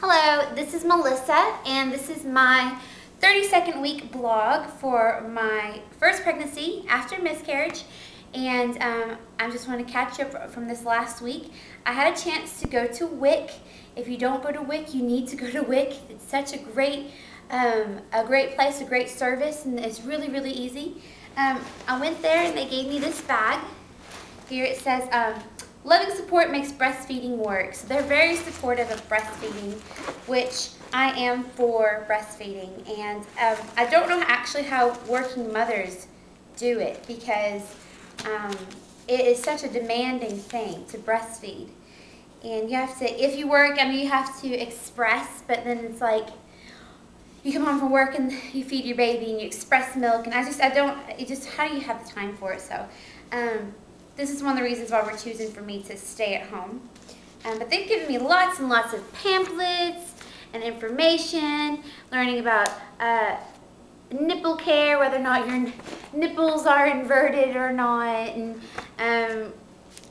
Hello, this is Melissa, and this is my 32nd week blog for my first pregnancy after miscarriage. And I just want to catch up from this last week. I had a chance to go to WIC. If you don't go to WIC, you need to go to WIC. It's such a great place, a great service, and it's really, really easy. I went there and they gave me this bag. Here it says, loving support makes breastfeeding work. So they're very supportive of breastfeeding, which I am for breastfeeding. And I don't know actually how working mothers do it, because it is such a demanding thing to breastfeed. And you have to, if you work, I mean, you have to express, but then it's like, you come home from work and you feed your baby and you express milk, and how do you have the time for it? So this is one of the reasons why we're choosing for me to stay at home. But they've given me lots and lots of pamphlets and information, learning about nipple care, whether or not your nipples are inverted or not, and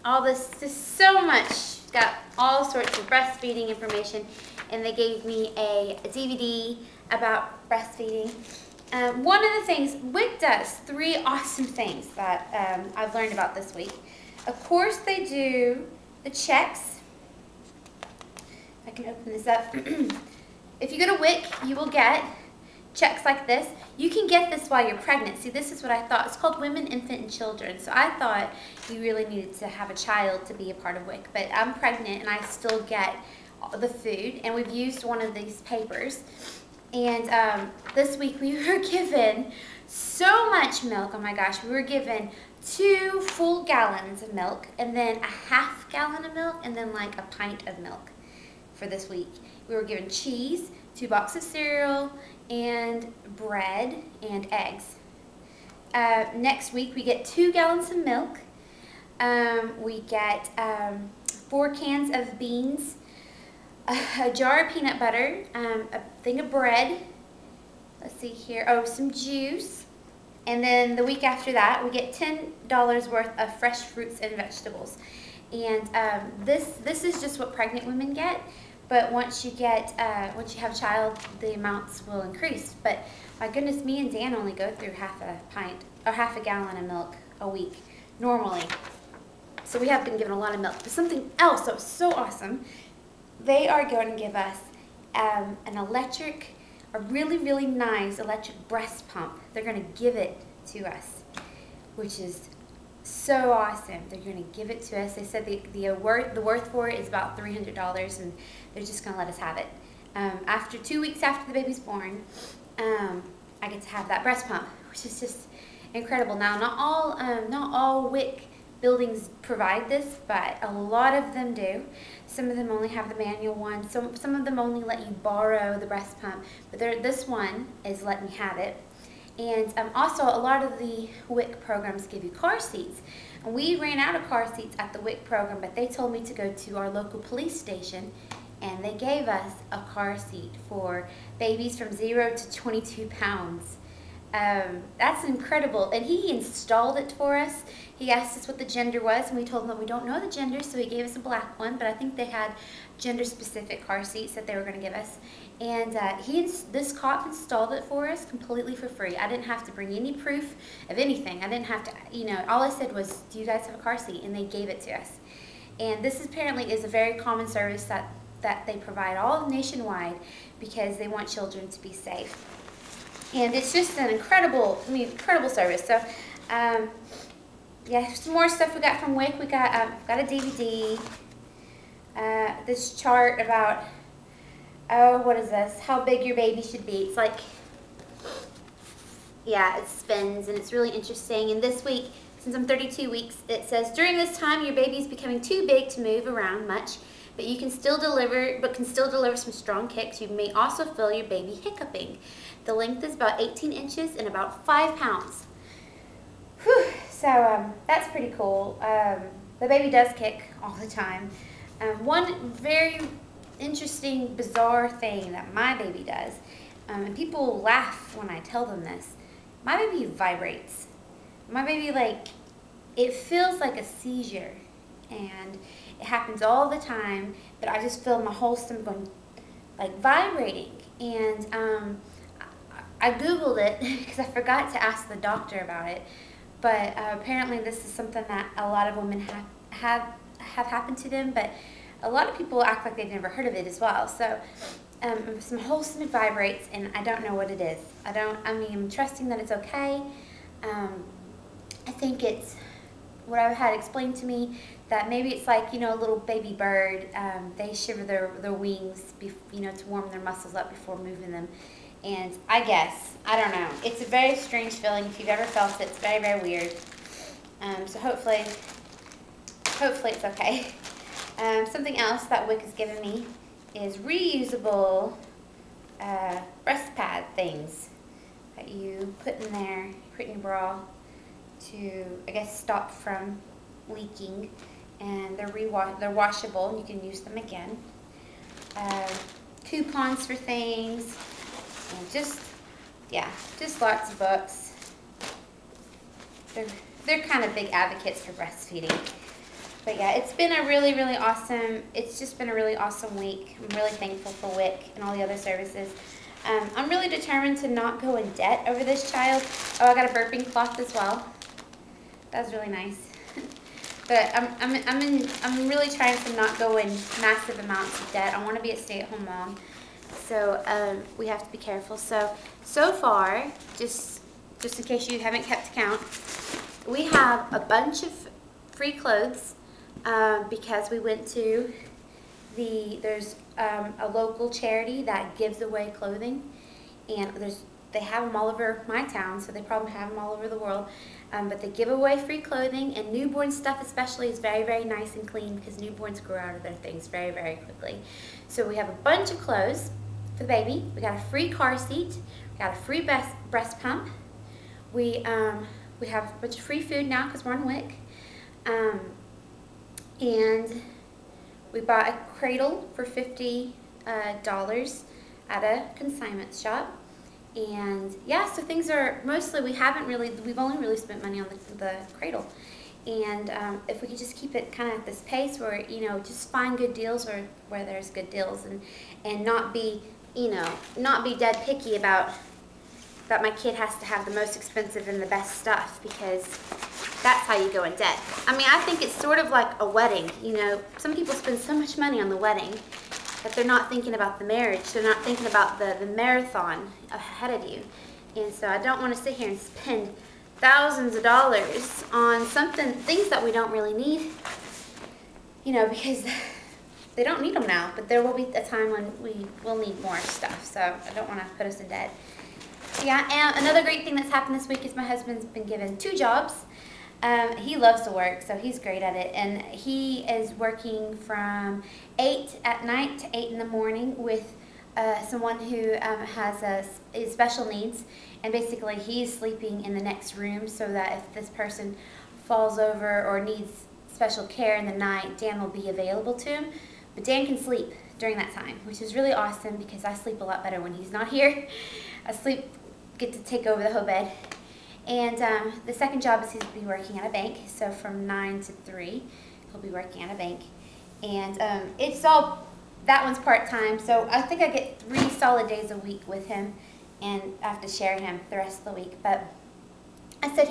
all this, just so much. Got all sorts of breastfeeding information, and they gave me a DVD about breastfeeding. One of the things, WIC does 3 awesome things that I've learned about this week. Of course, they do the checks. I can open this up. If you go to WIC, you will get checks like this. You can get this while you're pregnant. See, this is what I thought. It's called Women, Infant, and Children. So I thought you really needed to have a child to be a part of WIC. But I'm pregnant, and I still get the food. And we've used one of these papers. And this week we were given so much milk. Oh my gosh, we were given 2 full gallons of milk, and then a half gallon of milk, and then like a pint of milk for this week. We were given cheese, 2 boxes of cereal, and bread and eggs. Next week we get 2 gallons of milk. We get 4 cans of beans, a jar of peanut butter, a thing of bread, let's see here, oh, some juice, and then the week after that we get $10 worth of fresh fruits and vegetables. And this is just what pregnant women get, but once you have a child, the amounts will increase. But my goodness, me and Dan only go through half a gallon of milk a week normally. So we have been given a lot of milk. But something else that was so awesome, they are going to give us a really, really nice electric breast pump. They're going to give it to us, which is so awesome. They're going to give it to us. They said the worth for it is about $300, and they're just going to let us have it. After 2 weeks after the baby's born, I get to have that breast pump, which is just incredible. Now, not all WIC buildings provide this, but a lot of them do. Some of them only have the manual one. Some of them only let you borrow the breast pump, but this one is letting me have it. And also, a lot of the WIC programs give you car seats. And we ran out of car seats at the WIC program, but they told me to go to our local police station, and they gave us a car seat for babies from 0 to 22 pounds. That's incredible. And he installed it for us. He asked us what the gender was, and we told him that we don't know the gender, so he gave us a black one, but I think they had gender-specific car seats that they were going to give us. And this cop installed it for us completely for free. I didn't have to bring any proof of anything. I didn't have to, all I said was, do you guys have a car seat? And they gave it to us. And this apparently is a very common service that they provide all nationwide, because they want children to be safe. And it's just an incredible service. So, yeah, some more stuff we got from WIC. We got a DVD. This chart about, what is this? How big your baby should be. It's like, yeah, it spins, and it's really interesting. And this week, since I'm 32 weeks, it says, during this time, your baby is becoming too big to move around much, but can still deliver some strong kicks. You may also feel your baby hiccuping. The length is about 18 inches and about 5 pounds. Whew. So that's pretty cool. The baby does kick all the time. One very interesting, bizarre thing that my baby does, and people laugh when I tell them this, my baby vibrates. My baby, it feels like a seizure. and it happens all the time, but I just feel my whole stomach going like vibrating. And I Googled it because I forgot to ask the doctor about it. But apparently this is something that a lot of women have happened to them, but a lot of people act like they've never heard of it as well. So some wholesome vibrates, and I don't know what it is. I'm trusting that it's okay. I think it's what I've had explained to me, that maybe it's like, you know, a little baby bird. They shiver their wings, you know, to warm their muscles up before moving them. And I guess, I don't know. It's a very strange feeling. If you've ever felt it, it's very, very weird. So hopefully it's okay. Something else that WIC has given me is reusable breast pad things that you put in there, you put in your bra to, I guess, stop from leaking. And they're washable, and you can use them again. Coupons for things, and just lots of books. They're kind of big advocates for breastfeeding. But yeah, it's been a really, really awesome, it's just been a really awesome week. I'm really thankful for WIC and all the other services. I'm really determined to not go in debt over this child. Oh, I got a burping cloth as well. That was really nice. But I'm really trying to not go in massive amounts of debt. I want to be a stay-at-home mom. So we have to be careful. So far, just in case you haven't kept count, we have a bunch of free clothes because we went to there's a local charity that gives away clothing, and they have them all over my town, so they probably have them all over the world. But they give away free clothing, and newborn stuff especially is very, very nice and clean because newborns grow out of their things very, very quickly. So we have a bunch of clothes for the baby. We got a free car seat. We got a free breast pump. We have a bunch of free food now because we're on WIC. And we bought a cradle for $50 at a consignment shop. And yeah, so things are mostly, we've only really spent money on the cradle. And if we could just keep it kind of at this pace where, you know, just find good deals where there's good deals, and not be, you know, not be dead picky about that my kid has to have the most expensive and the best stuff, because that's how you go in debt. I mean, I think it's sort of like a wedding, you know. Some people spend so much money on the wedding that they're not thinking about the marriage. They're not thinking about the marathon ahead of you. And so I don't want to sit here and spend thousands of dollars on things that we don't really need, you know, because they don't need them now, but there will be a time when we will need more stuff. So I don't want to put us in debt. Yeah, and another great thing that's happened this week is my husband's been given 2 jobs. He loves to work, so he's great at it, and he is working from 8 at night to 8 in the morning with someone who has special needs, and basically he's sleeping in the next room so that if this person falls over or needs special care in the night, Dan will be available to him. But Dan can sleep during that time, which is really awesome because I sleep a lot better when he's not here. Get to take over the whole bed. And the second job is he'll be working at a bank, so from 9 to 3 he'll be working at a bank. And that one's part-time, so I think I get 3 solid days a week with him, and I have to share him the rest of the week. But I said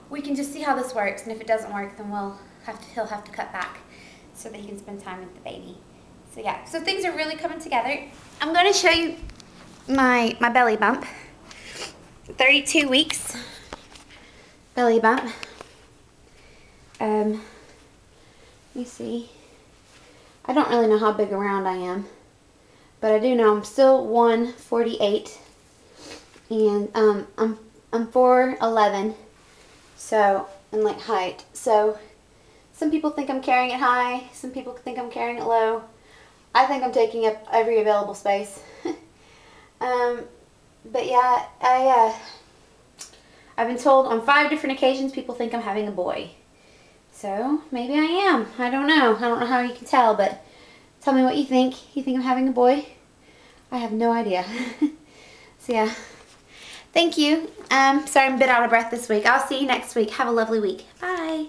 we can just see how this works, and if it doesn't work, then he'll have to cut back so that he can spend time with the baby. So yeah, so things are really coming together. I'm going to show you my belly bump. 32 weeks belly bump. Let me see. I don't really know how big around I am, but I do know I'm still 148, and I'm 4'11", so, and like height. So some people think I'm carrying it high, some people think I'm carrying it low. I think I'm taking up every available space. But yeah, I've been told on 5 different occasions people think I'm having a boy. So maybe I am. I don't know. I don't know how you can tell, but tell me what you think. You think I'm having a boy? I have no idea. So yeah. Thank you. Sorry I'm a bit out of breath this week. I'll see you next week. Have a lovely week. Bye.